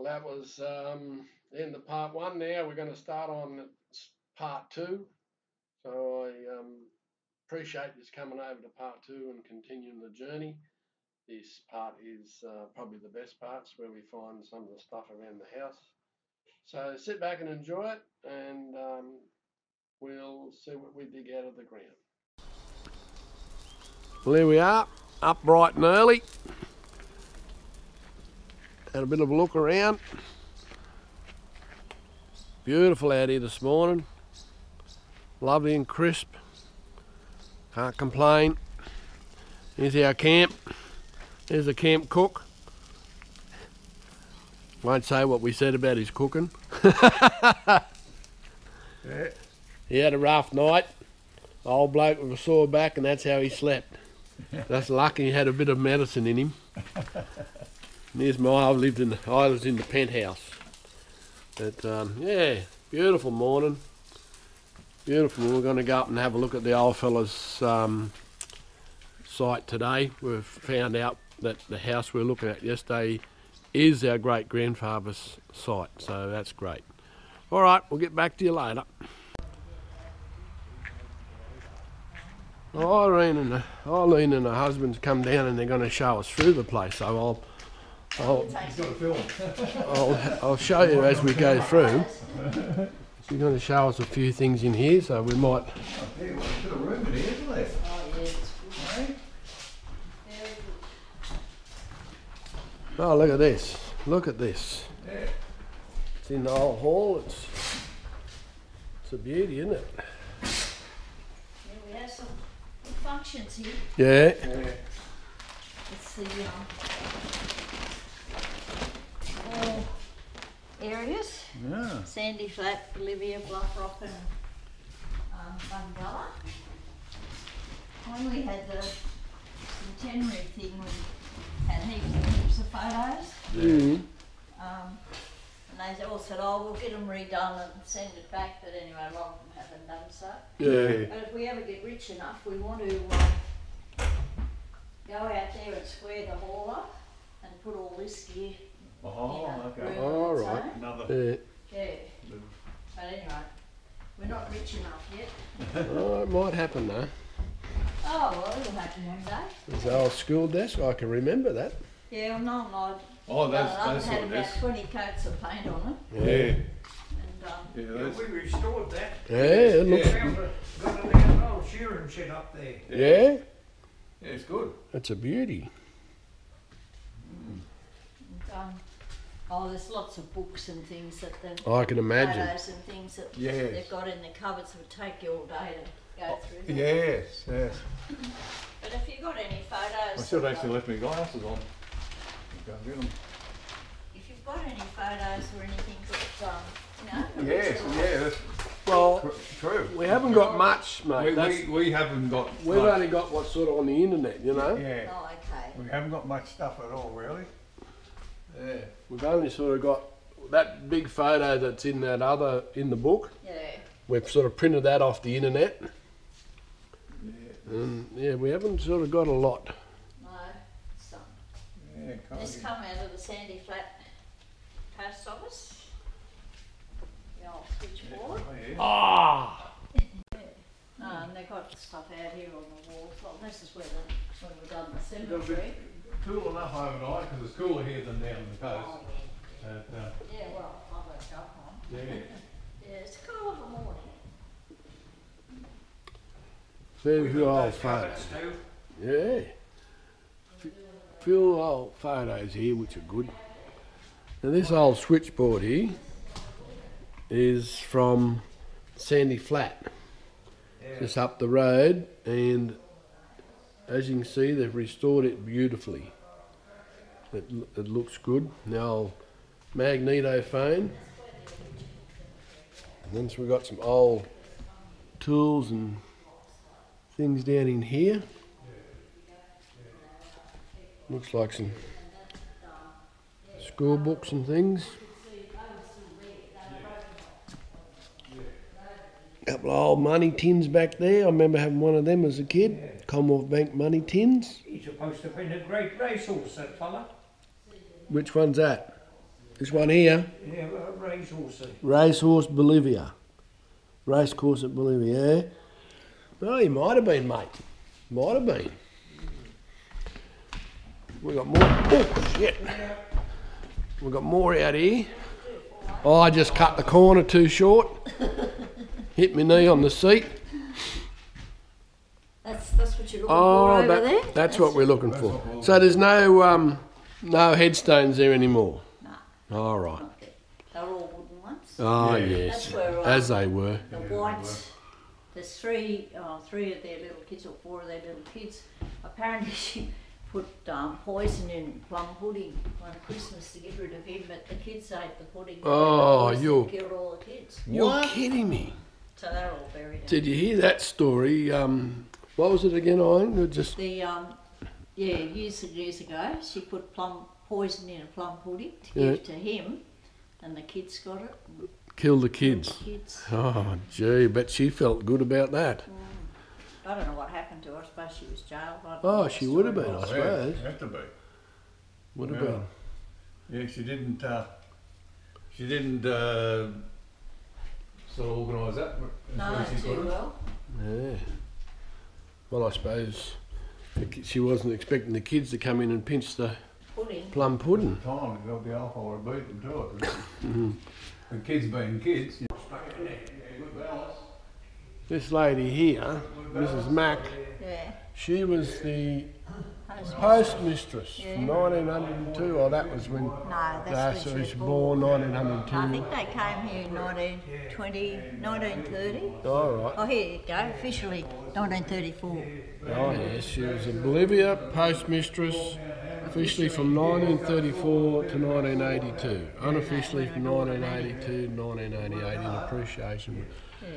Well, that was the end of part one. Now we're going to start on part two. So I appreciate you coming over to part two and continuing the journey. This part is probably the best parts where we find some of the stuff around the house. So sit back and enjoy it, and we'll see what we dig out of the ground. Well, here we are, up bright and early. Had a bit of a look around. Beautiful out here this morning. Lovely and crisp. Can't complain. Here's our camp. There's the camp cook. Won't say what we said about his cooking. Yeah. He had a rough night. Old bloke with a sore back, and that's how he slept. That's lucky he had a bit of medicine in him. And here's I was in the penthouse. But yeah, beautiful morning. Beautiful. We're going to go up and have a look at the old fella's site today. We've found out that the house we were looking at yesterday is our great grandfather's site, so that's great. All right, we'll get back to you later. Eileen and her husband's come down and they're going to show us through the place. So I'll show you as we go through. She's going to show us a few things in here, so we might. There's a bit of room in here, isn't there? Oh yeah, it's good. Hey? Very good. Oh, look at this! Look at this! Yeah. It's in the old hall. It's a beauty, isn't it? Yeah, we have some good functions here. Yeah. Yeah. It's the all areas. Yeah. Sandy Flat, Bolivia, Bluff Rock and Bungalla. When we had the centenary thing, we had heaps of photos. Mm. And they all said, oh, we'll get them redone and send it back, but anyway, a lot of them haven't done so. Yeah. But if we ever get rich enough, we want to go out there and square the hall up and put all this gear Oh, in a okay. room All on its right. own. Another. Yeah. Yeah. But anyway, we're not rich enough yet. Oh, it might happen though. Oh, well, it'll happen one day. There's the old school desk. I can remember that. Yeah, well, no, no. Oh, that's I've what had it about is. 20 coats of paint on it. Yeah. And Yeah, that's. We restored that. Yeah. It looks. Yeah. Found an old shearing shed up there. Yeah. Yeah, it's good. That's a beauty. oh, there's lots of books and things that the I can imagine. photos and things that Yes. they've got in the cupboards would take you all day to go through them. Yes, yes. But if you've got any photos, I should have actually left my glasses on. Go and get them. if you've got any photos or anything that Yes, yeah, that's Well, true. we haven't got much, mate. We haven't got. We've much. only got what's sort of on the internet, you know. Yeah. Oh, okay. We haven't got much stuff at all, really. Yeah. We've only sort of got that big photo that's in the book. Yeah. We've sort of printed that off the internet, Yeah. and yeah, we haven't sort of got a lot. No, it's, Yeah, this can't come out of the Sandy Flat post office. The old switchboard. Oh, yeah. Ah. And they've got stuff out here on the walls. Well, this is where when we've done the cemetery. Cool enough overnight because it's cooler here than down the coast. Oh, yeah, well, I've got a jump on. Yeah. Yeah, it's cool in the morning. Fair few old Those photos. cupboards too. Yeah. Few old photos here, which are good. Now this old switchboard here is from Sandy Flat, just up the road, and as you can see, they've restored it beautifully. It looks good. Now, magnetophone. And then we've got some old tools and things down in here. Looks like some school books and things. Couple of old money tins back there. I remember having one of them as a kid. Commonwealth Bank money tins. He's supposed to have been a great racehorse, that fella. Which one's that? This one here. Yeah, racehorse. Racehorse Bolivia. Racecourse at Bolivia, yeah. Well, he might have been, mate. Might have been. We got more. Oh, shit. We got more out here. Oh, I just cut the corner too short. Hit my knee on the seat. That's what you're looking for over there? That's what we're looking for. So there's no headstones there anymore? No. All right. They're all wooden ones. Oh, Yeah. yes. That's where, As they were. The whites, there's three of their little kids, or four of their little kids. Apparently she put poison in plum pudding on Christmas to get rid of him, but the kids ate the pudding. Oh, and you're- killed all the kids. You're kidding me. So they're all buried. Did you hear that story? What was it again, Ian? Just Years ago, she put poison in a plum pudding to Yeah. give to him, and the kids got it. And kill the killed kids. the kids. Oh, gee, bet she felt good about that. I don't know what happened to her. I suppose she was jailed. I don't know Oh, what she the would have story been, I was. suppose. Have to be. Would have Yeah. been. Yeah, she didn't sort of organise that. No, as she too could have. well. Yeah. Well, I suppose she wasn't expecting the kids to come in and pinch the Pudding. plum pudding. Time to go the alcohol and beat them to it. Mm-hmm. The kids being kids. Yeah, good balance. This lady here, Mrs. Mack, Yeah. she was the Postmistress. postmistress Yeah. from 1902. Oh, that was when. No, that's so when she was born I 1902. think they came here in 1930. All right. Oh, here you go. Officially 1934. Oh, yes, she was a Bolivia postmistress, officially from 1934 to 1982, unofficially from 1982 to 1988 in appreciation. Yeah.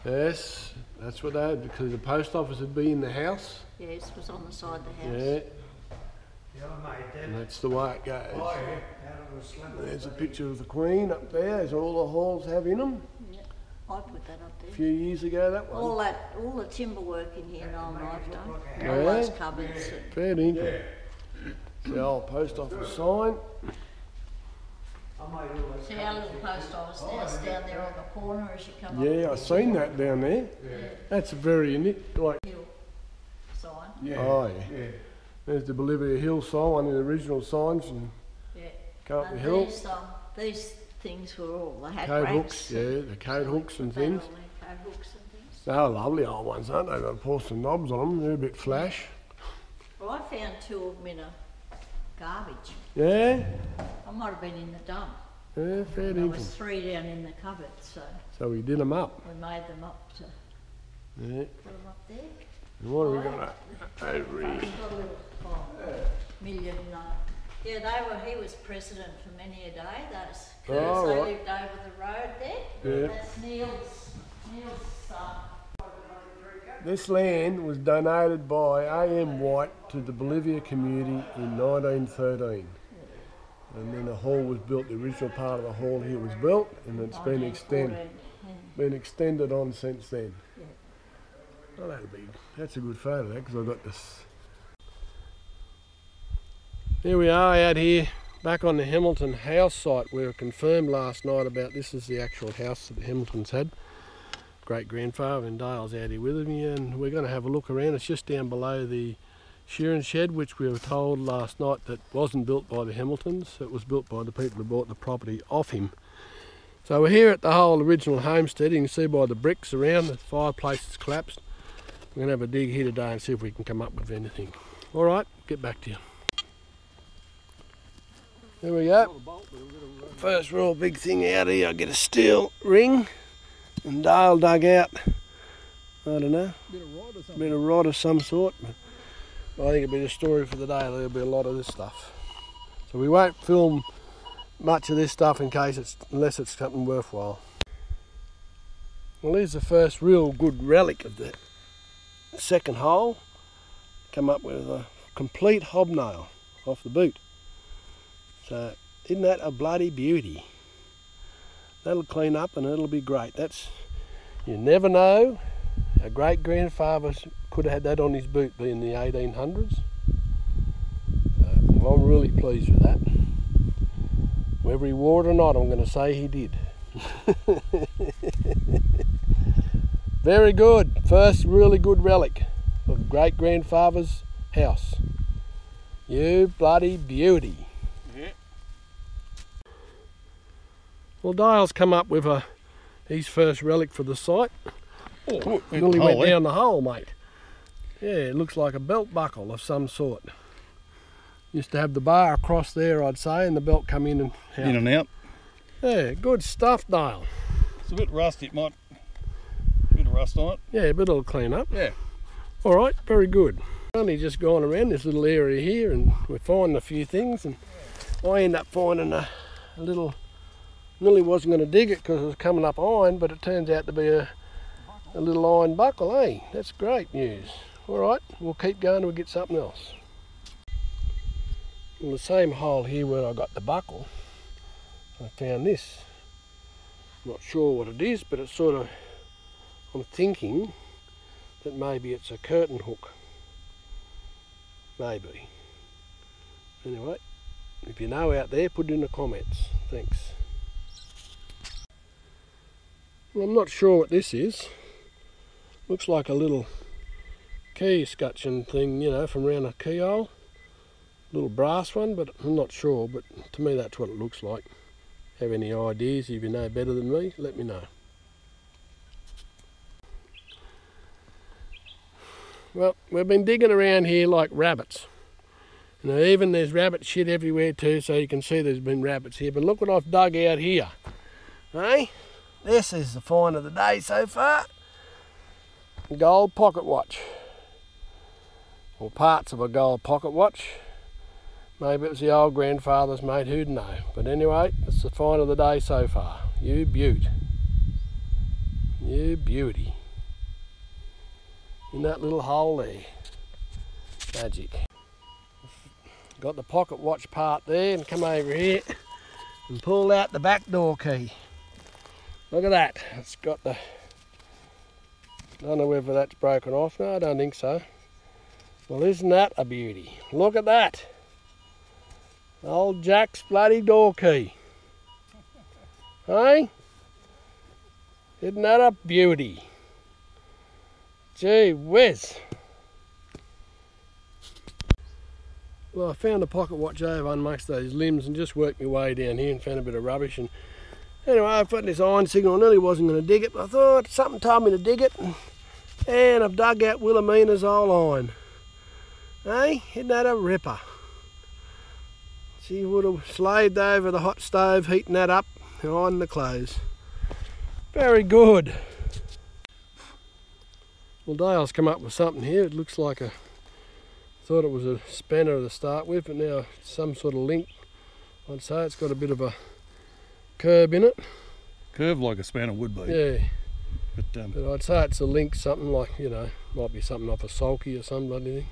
Yes, that's what they had, because the post office would be in the house. Yes, it was on the side of the house. Yeah, Yeah, mate, and that's the way it goes. out of the slum. There's a picture of the Queen up there, as all the halls have in them. Yeah. I put that up A there. few years ago, that All one. the timber work in here, no I've done. Yeah. All those cupboards. And, Fair dinkum. The old post office sign. I made all those see our little post office now, it's down there on the corner as you come up Yeah, I've seen that down there. That's a very unique, like, the hill sign. Yeah. oh yeah. Yeah. There's the Bolivia Hill sign, one of the original signs from Yeah. go up the And hill. these things were all, they had Coat racks. hooks, yeah, the coat hooks and They were things. all their coat hooks and things. They're lovely old ones, aren't they? They've got porcelain knobs on them, they're a bit flash. Well, I found two of them in a garbage. Yeah, I might have been in the dump. yeah, fair There dinkum. was three down in the cupboard, so So we did them up. we made them up to Yeah. put them up there. And what have we got over We've here? got a little million. He was president for many a day. Those Kurds, Oh, they right. lived over the road there. Yeah. That's Neil's son. This land was donated by A.M. White to the Bolivia community in 1913. And then the hall was built, the original part of the hall here was built, and it's been 1914. extended on since then. Yeah. Well, that's a good photo, that, because I've got this. Here we are out here, back on the Hamilton house site. We were confirmed last night about this is the actual house that the Hamiltons had. Great grandfather, and Dale's out here with me, and we're going to have a look around. It's just down below the shearing shed, which we were told last night that wasn't built by the Hamiltons. It was built by the people who bought the property off him. So we're here at the whole original homestead. You can see by the bricks around, the fireplace has collapsed. We're going to have a dig here today and see if we can come up with anything. All right, get back to you. There we go. First real big thing out here, I get a steel ring, and Dale dug out, I don't know, bit of rod of some sort. But I think it'll be the story for the day. There'll be a lot of this stuff. So we won't film much of this stuff unless it's something worthwhile. Well, here's the first real good relic of the second hole. Come up with a complete hobnail off the boot. So isn't that a bloody beauty? That'll clean up and it'll be great. You never know. Our great grandfather could have had that on his boot being the 1800s. So I'm really pleased with that. Whether he wore it or not, I'm going to say he did. Very good. First really good relic of great-grandfather's house. You bloody beauty. Yeah. Well, Dale's come up with his first relic for the site. Oh, Nearly went down the hole, mate. Yeah, it looks like a belt buckle of some sort. Used to have the bar across there, I'd say, and the belt come in and out. In and out. Yeah, good stuff, Dale. It's a bit rusty, it might. Bit of rust on it. Yeah, but it'll clean up. Yeah. All right, very good. Only just gone around this little area here and we're finding a few things, and I end up finding a little, nearly wasn't going to dig it because it was coming up iron, but it turns out to be a little iron buckle, eh? That's great news. All right, we'll keep going till we get something else. In the same hole here where I got the buckle, I found this. Not sure what it is, but it's sort of, I'm thinking that maybe it's a curtain hook. Maybe. Anyway, if you know out there, put it in the comments. Thanks. Well, I'm not sure what this is. Looks like a little key scutcheon thing, you know, from around a keyhole. Little brass one, but I'm not sure, but to me that's what it looks like. Have any ideas? If you know better than me, let me know. Well, we've been digging around here like rabbits. Now even there's rabbit shit everywhere too, so you can see there's been rabbits here. But look what I've dug out here. Hey? This is the find of the day so far. Gold pocket watch. Or parts of a gold pocket watch. Maybe it was the old grandfather's, mate, who'd know. But anyway, it's the find of the day so far. You beaut. You beauty. In that little hole there. Magic. Got the pocket watch part there, and come over here and pull out the back door key. Look at that. It's got the, don't know whether that's broken off. No, I don't think so. Well, isn't that a beauty? Look at that. Old Jack's bloody door key. Hey? Isn't that a beauty? Gee whiz. Well, I found a pocket watch over amongst those limbs and just worked my way down here and found a bit of rubbish. And anyway, I put this iron signal. I nearly wasn't going to dig it, but I thought something told me to dig it. And I've dug out Wilhelmina's old iron. Hey, isn't that a ripper? She would have slaved over the hot stove, heating that up and ironing the clothes. Very good. Well, Dale's come up with something here. It looks like thought it was a spanner to start with, but now it's some sort of link. I'd say it's got a bit of a curve in it. Curve like a spanner would be. Yeah. But I'd say it's a link, something like, you know, might be something off a sulky or some bloody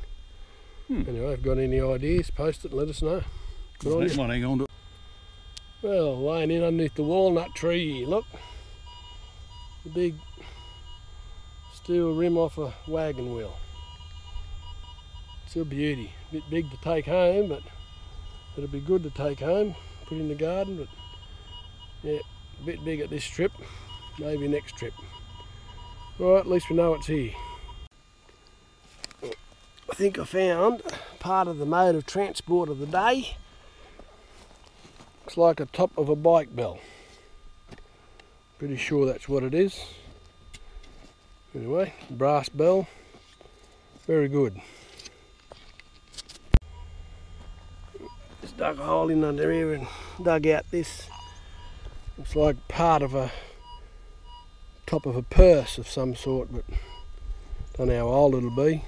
thing. Anyway, if you've got any ideas, post it and let us know. Good on you. might hang on to it. Well, laying in underneath the walnut tree here, look. The big steel rim off a wagon wheel. It's a beauty. A bit big to take home, but it'll be good to take home, put in the garden, but yeah, a bit big at this trip, maybe next trip. Alright, at least we know it's here. I think I found part of the mode of transport of the day. Looks like a top of a bike bell. Pretty sure that's what it is. Anyway, brass bell. Very good. Just dug a hole in under here and dug out this. Looks like part of a top of a purse of some sort, but don't know how old it'll be.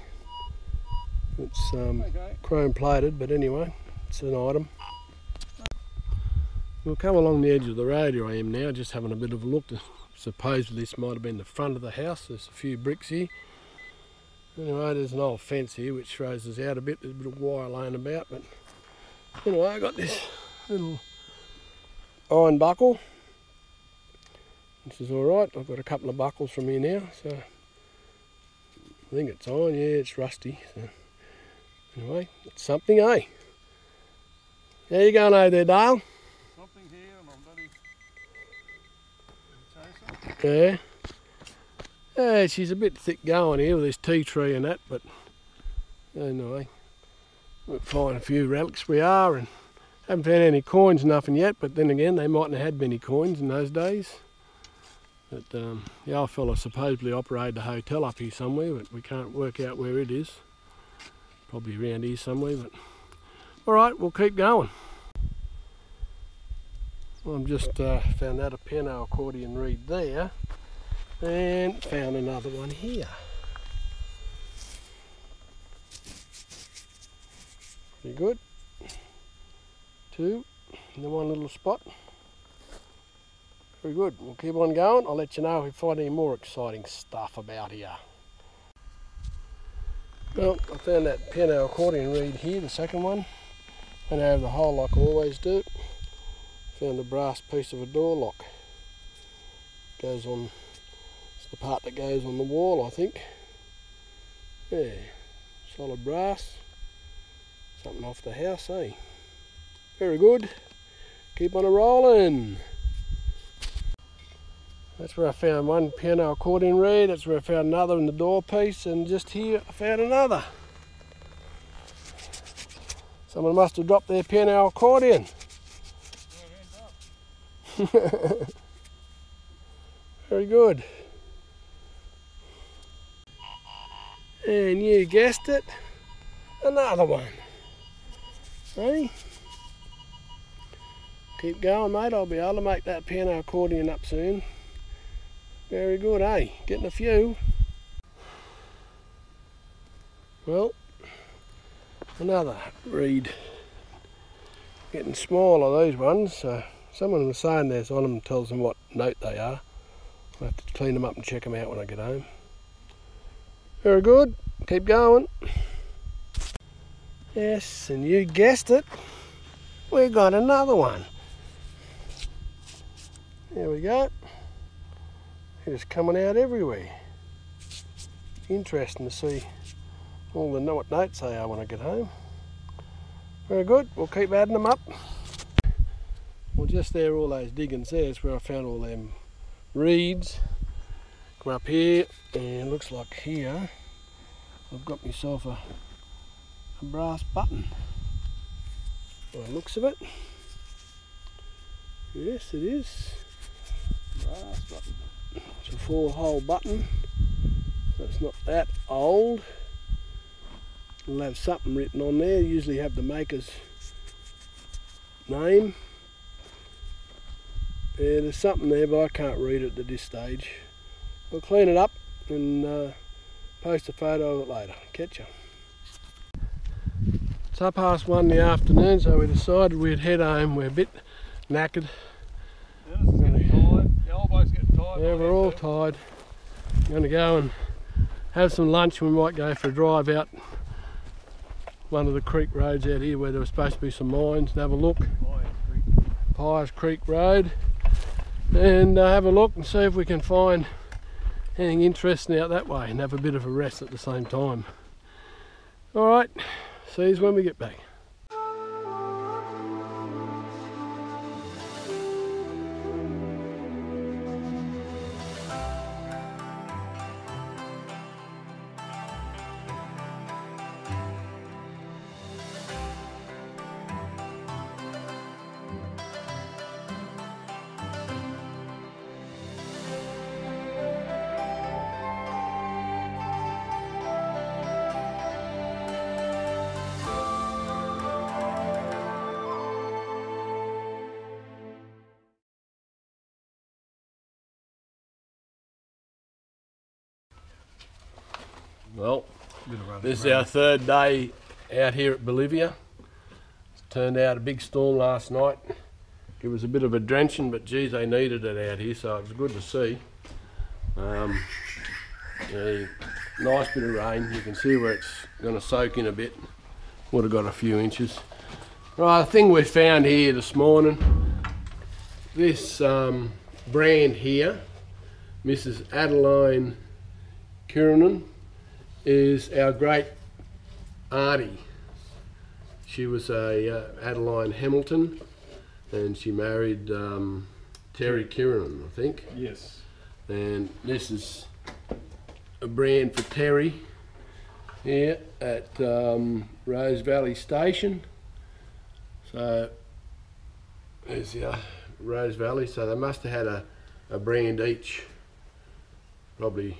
It's chrome plated, but anyway, it's an item. We'll come along the edge of the road here I am now, just having a bit of a look. Supposedly this might have been the front of the house. There's a few bricks here. Anyway, there's an old fence here which throws us out a bit. There's a bit of wire laying about, but anyway, I got this little iron buckle. This is alright. I've got a couple of buckles from here now, so I think it's iron. Yeah, it's rusty. So anyway, it's something, eh? How you going over there, Dale? Something here Yeah. Yeah, she's a bit thick going here with this tea tree and that, but anyway, we'll find a few relics we are, and haven't found any coins, nothing yet, but then again, they mightn't have had many coins in those days. But the old fella supposedly operated a hotel up here somewhere, but we can't work out where it is. Probably around here somewhere, but alright, we'll keep going. I've just found out a piano accordion reed there, and found another one here. Pretty good. Two in the one little spot. Very good. We'll keep on going. I'll let you know if we find any more exciting stuff about here. Well, I found that piano accordion reed here, the second one. Went over the hole like I always do. Found a brass piece of a door lock. Goes on, it's the part that goes on the wall, I think. Yeah, solid brass. Something off the house, eh? Very good. Keep on a rolling. That's where I found one piano accordion reed. That's where I found another in the door piece, and just here I found another. Someone must have dropped their piano accordion. Very good. And you guessed it, another one. Hey? Keep going, mate. I'll be able to make that piano accordion up soon. Very good, eh? Getting a few. Well, another reed. Getting smaller, these ones. So someone was saying there's on them, tells them what note they are. I'll have to clean them up and check them out when I get home. Very good. Keep going. Yes, and you guessed it. We got another one. There we go. It's coming out everywhere. Interesting to see all the what notes they are when I get home. Very good. We'll keep adding them up. Well, just there, all those diggings there is where I found all them reeds. Come up here, and looks like here I've got myself a brass button. By the looks of it. Yes, it is. Brass button. It's a 4-hole button, so it's not that old. It'll have something written on there. Usually have the maker's name. Yeah, there's something there, but I can't read it at this stage. We'll clean it up and post a photo of it later. Catch ya. It's 1:30 in the afternoon, so we decided we'd head home. We're a bit knackered. Yeah, it's getting tired. The elbows getting tired. Yeah, we're all tired. I'm going to go and have some lunch. We might go for a drive out one of the creek roads out here where there was supposed to be some mines and have a look. Pyers Creek Road, and have a look and see if we can find anything interesting out that way and have a bit of a rest at the same time. Alright, see you when we get back. Well, this is our third day out here at Bolivia. It's turned out a big storm last night. It was a bit of a drenching, but geez, they needed it out here, so it was good to see. A nice bit of rain. You can see where it's going to soak in a bit. Would have got a few inches. Right, the thing we found here this morning, this brand here, Mrs. Adeline Kiernan, is our great auntie. She was a Adeline Hamilton, and she married Terry Kiernan, I think. Yes. And this is a brand for Terry here at Rose Valley Station. So there's Rose Valley, so they must have had a brand each, probably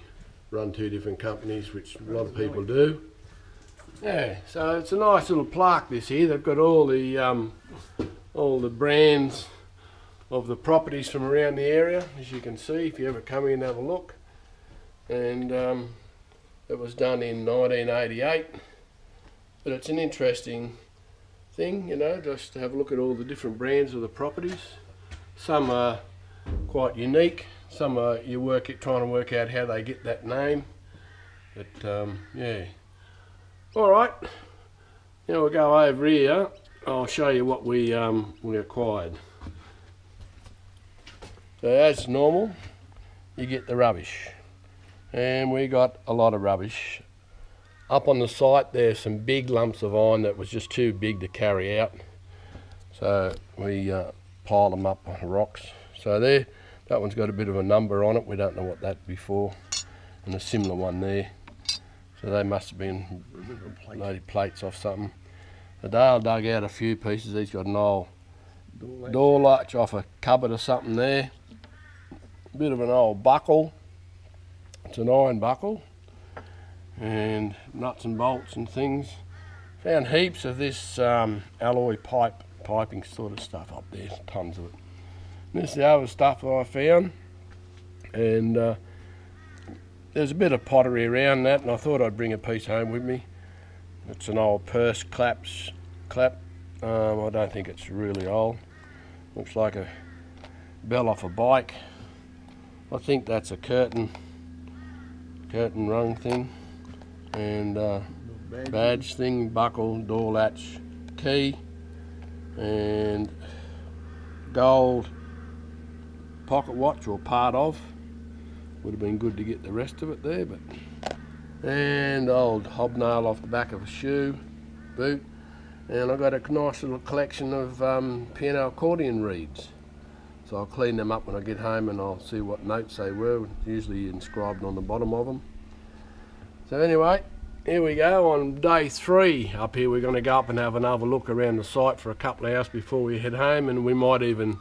run two different companies, which a lot of people do. Yeah, so it's a nice little plaque this here. They've got all the brands of the properties from around the area, as you can see if you ever come in and have a look. And it was done in 1988, but it's an interesting thing, you know, just to have a look at all the different brands of the properties. Some are quite unique, some are trying to work out how they get that name, but yeah. Alright, now we'll go over here. I'll show you what we acquired. So as normal, you get the rubbish, and we got a lot of rubbish. Up on the site there's some big lumps of iron that was just too big to carry out, so we piled them up on rocks. So there, that one's got a bit of a number on it, we don't know what that'd be for, and a similar one there. So they must have been loaded plates off something. The Dale dug out a few pieces. He's got an old door latch off a cupboard or something there. A bit of an old buckle. It's an iron buckle. And nuts and bolts and things. Found heaps of this alloy piping sort of stuff up there. Tons of it. And this is the other stuff that I found. And there's a bit of pottery around that, and I thought I'd bring a piece home with me. It's an old purse clap. I don't think it's really old. Looks like a bell off a bike. I think that's a curtain rung thing, and badge thing, buckle, door latch, key, and gold pocket watch, or part of. Would have been good to get the rest of it there, but and old hobnail off the back of a shoe, boot, and I've got a nice little collection of piano accordion reeds. So I'll clean them up when I get home, and I'll see what notes they were, usually inscribed on the bottom of them. So anyway, here we go on day 3 up here. We're going to go up and have another look around the site for a couple of hours before we head home, and we might even,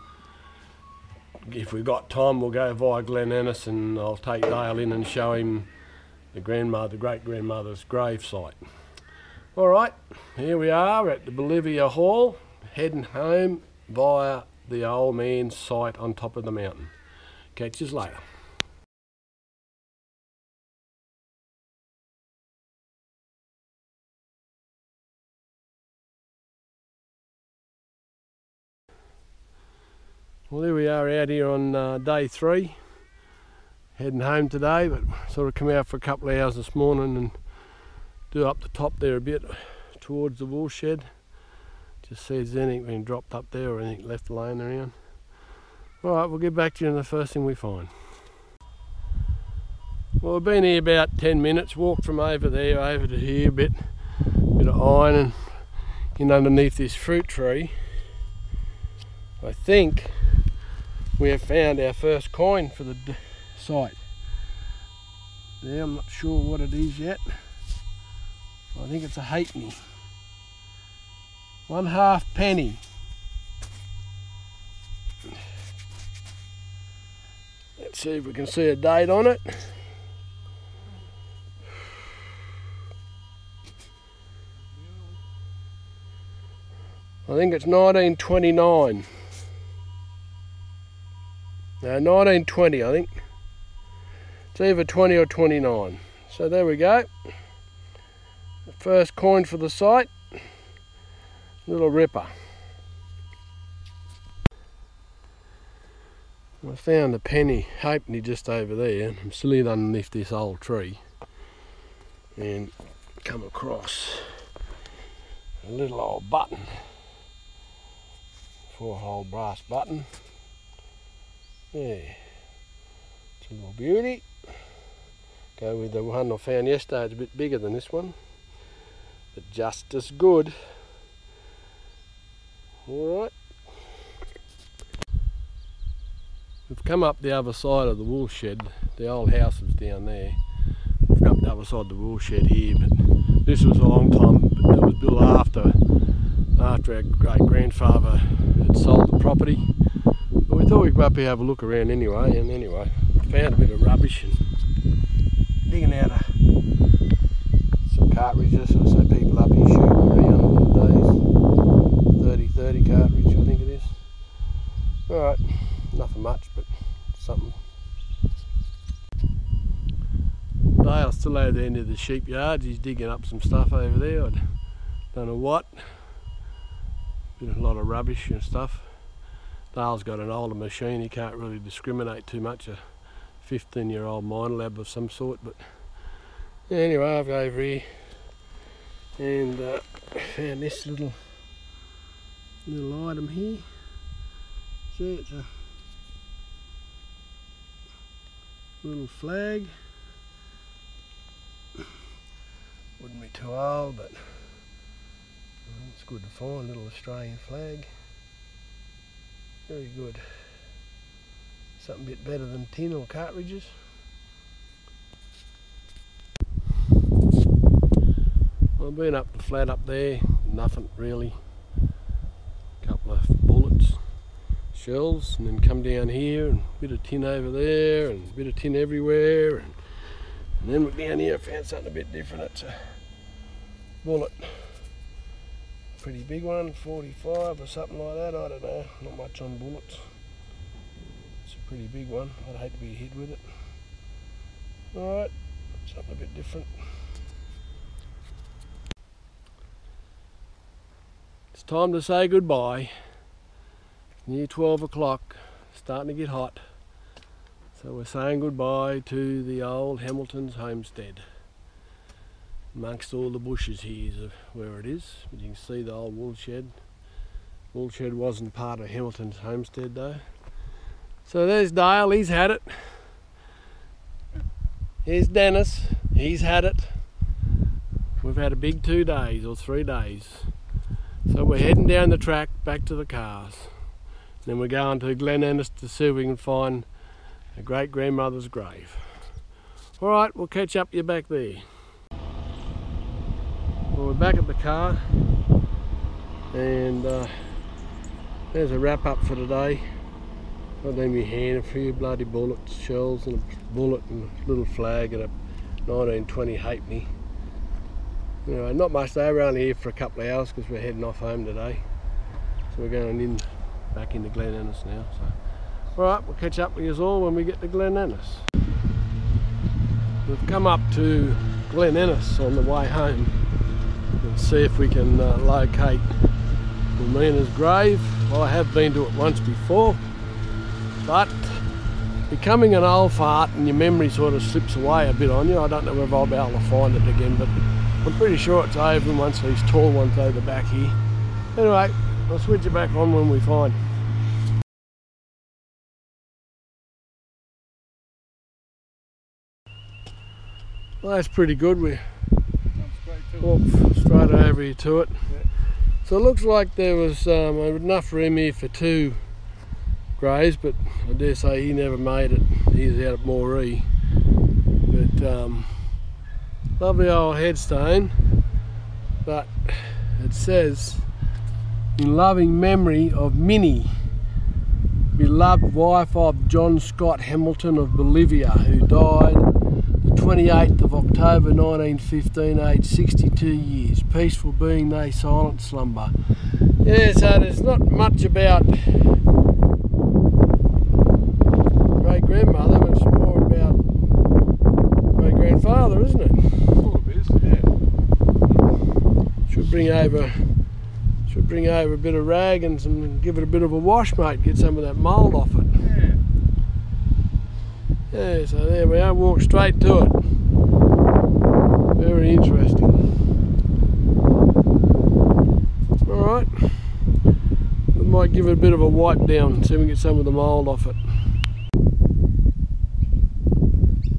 if we've got time, we'll go via Glen Ennis, and I'll take Dale in and show him the great-grandmother's grave site. Alright, here we are at the Bolivia Hall, heading home via the old man's site on top of the mountain. Catch you later. Well, there we are out here on day 3, heading home today, but sort of come out for a couple of hours this morning and do up the top there a bit towards the wool shed. Just see if there's anything being dropped up there or anything left laying around. Alright, we'll get back to you in the first thing we find. Well, we've been here about 10 minutes, walked from over there over to here a bit of iron and in underneath this fruit tree. I think we have found our first coin for the site. There, I'm not sure what it is yet. I think it's a halfpenny. 1/2 penny. Let's see if we can see a date on it. I think it's 1929. No, 1920, I think. It's either 20 or 29. So there we go. The first coin for the site. Little ripper. I found a penny halfpenny just over there. I'm slid underneath this old tree and come across a little old button. 4-hole brass button. Yeah, it's a little beauty. Go with the one I found yesterday. It's a bit bigger than this one, but just as good. Alright. We've come up the other side of the wool shed. The old house was down there. We've come up the other side of the wool shed here, but this was a long time. It was built after our great grandfather had sold the property. But we thought we'd come up here have a look around anyway. And anyway, found a bit of rubbish and digging out some cartridges. I say people up here shooting around days. 30 cartridge, I think it is. Alright, nothing much, but something. Dale's still over the end of the sheep yards. He's digging up some stuff over there. I don't know what. Been a lot of rubbish and stuff. Dale's got an older machine. He can't really discriminate too much. A 15-year-old Minelab of some sort. But anyway, I've got over here and found this little item here. So it's a little flag. Wouldn't be too old, but it's good to find, a little Australian flag. Very good. Something a bit better than tin or cartridges. I've been up the flat up there, nothing really. Couple of bullets, shells, and then come down here and a bit of tin over there and a bit of tin everywhere, and then we're down here, found something a bit different. It's a bullet, pretty big one, 45 or something like that, I don't know, not much on bullets. It's a pretty big one, I'd hate to be hit with it. Alright, something a bit different. It's time to say goodbye. Near 12 o'clock, starting to get hot. So we're saying goodbye to the old Hamilton's homestead. Amongst all the bushes here is where it is. But you can see the old wool shed. Wool shed wasn't part of Hamilton's homestead though. So there's Dale, he's had it. Here's Dennis, he's had it. We've had a big 2 days or 3 days. So we're heading down the track back to the cars. Then we're going to Glen Innes to see if we can find a great grandmother's grave. Alright, we'll catch up you back there. Well, we're back at the car and there's a wrap up for today. Got in my hand a few bloody bullets, shells and a bullet and a little flag and a 1920 halfpenny. Anyway, not much though, we're only here for a couple of hours because we're heading off home today. So we're going back into Glen Innes now. So. Alright, we'll catch up with you all when we get to Glen Innes. We've come up to Glen Innes on the way home and see if we can locate Wilmina's grave. Well, I have been to it once before, but becoming an old fart and your memory sort of slips away a bit on you. I don't know whether I'll be able to find it again, but I'm pretty sure it's over once these tall ones over the back here. Anyway, I'll switch it back on when we find. Well, that's pretty good. We walked straight over here to it. So it looks like there was enough room here for 2 graves, but I dare say he never made it. He's out at Moree. But lovely old headstone, but it says, in loving memory of Minnie, beloved wife of John Scott Hamilton of Bolivia, who died the 28th of October 1915, aged 62 years. Peaceful being they silent slumber. Yeah, so there's not much about great grandmother, but it's more about great grandfather, isn't it? Sort of is, yeah. Should bring over a bit of rag and give it a bit of a wash, mate. Get some of that mould off it. Yeah, so there we are. Walk straight to it. Very interesting. All right. We might give it a bit of a wipe down and see if we can get some of the mould off it.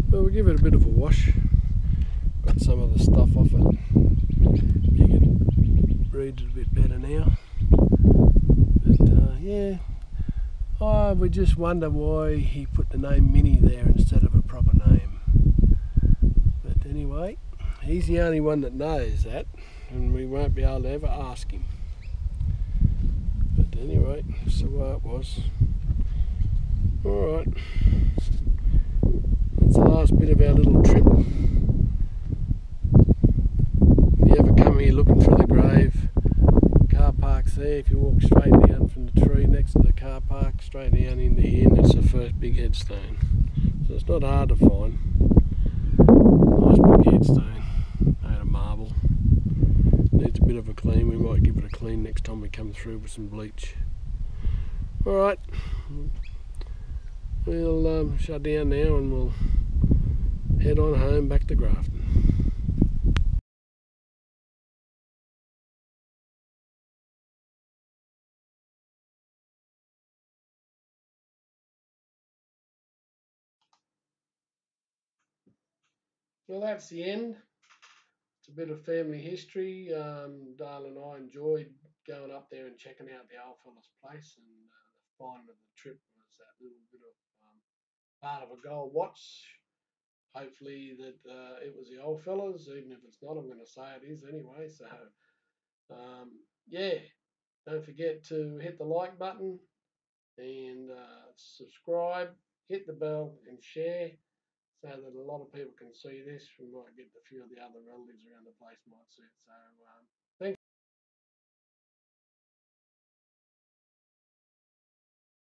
Well, we'll give it a bit of a wash. Got some of the stuff off it. You can read it a bit better now. But yeah, We just wonder why he put the name Minnie there instead of a proper name. But anyway, he's the only one that knows that, and we won't be able to ever ask him. But anyway, that's the way it was. Alright, that's the last bit of our little trip. If you ever come here looking for the grave, car park's there. If you walk straight down from the tree next to the car park, straight down into here, and it's the first big headstone. So it's not hard to find. Nice big headstone, made of marble. Needs a bit of a clean. We might give it a clean next time we come through with some bleach. Alright, we'll shut down now and we'll head on home back to Grafton. Well, that's the end. It's a bit of family history. Dale and I enjoyed going up there and checking out the old fella's place, and the finding of the trip was that little bit of part of a gold watch. Hopefully that it was the old fellas. Even if it's not, I'm going to say it is anyway. So yeah, don't forget to hit the like button and subscribe, hit the bell and share, so that a lot of people can see this. We might get a few of the other relatives around the place might see it. So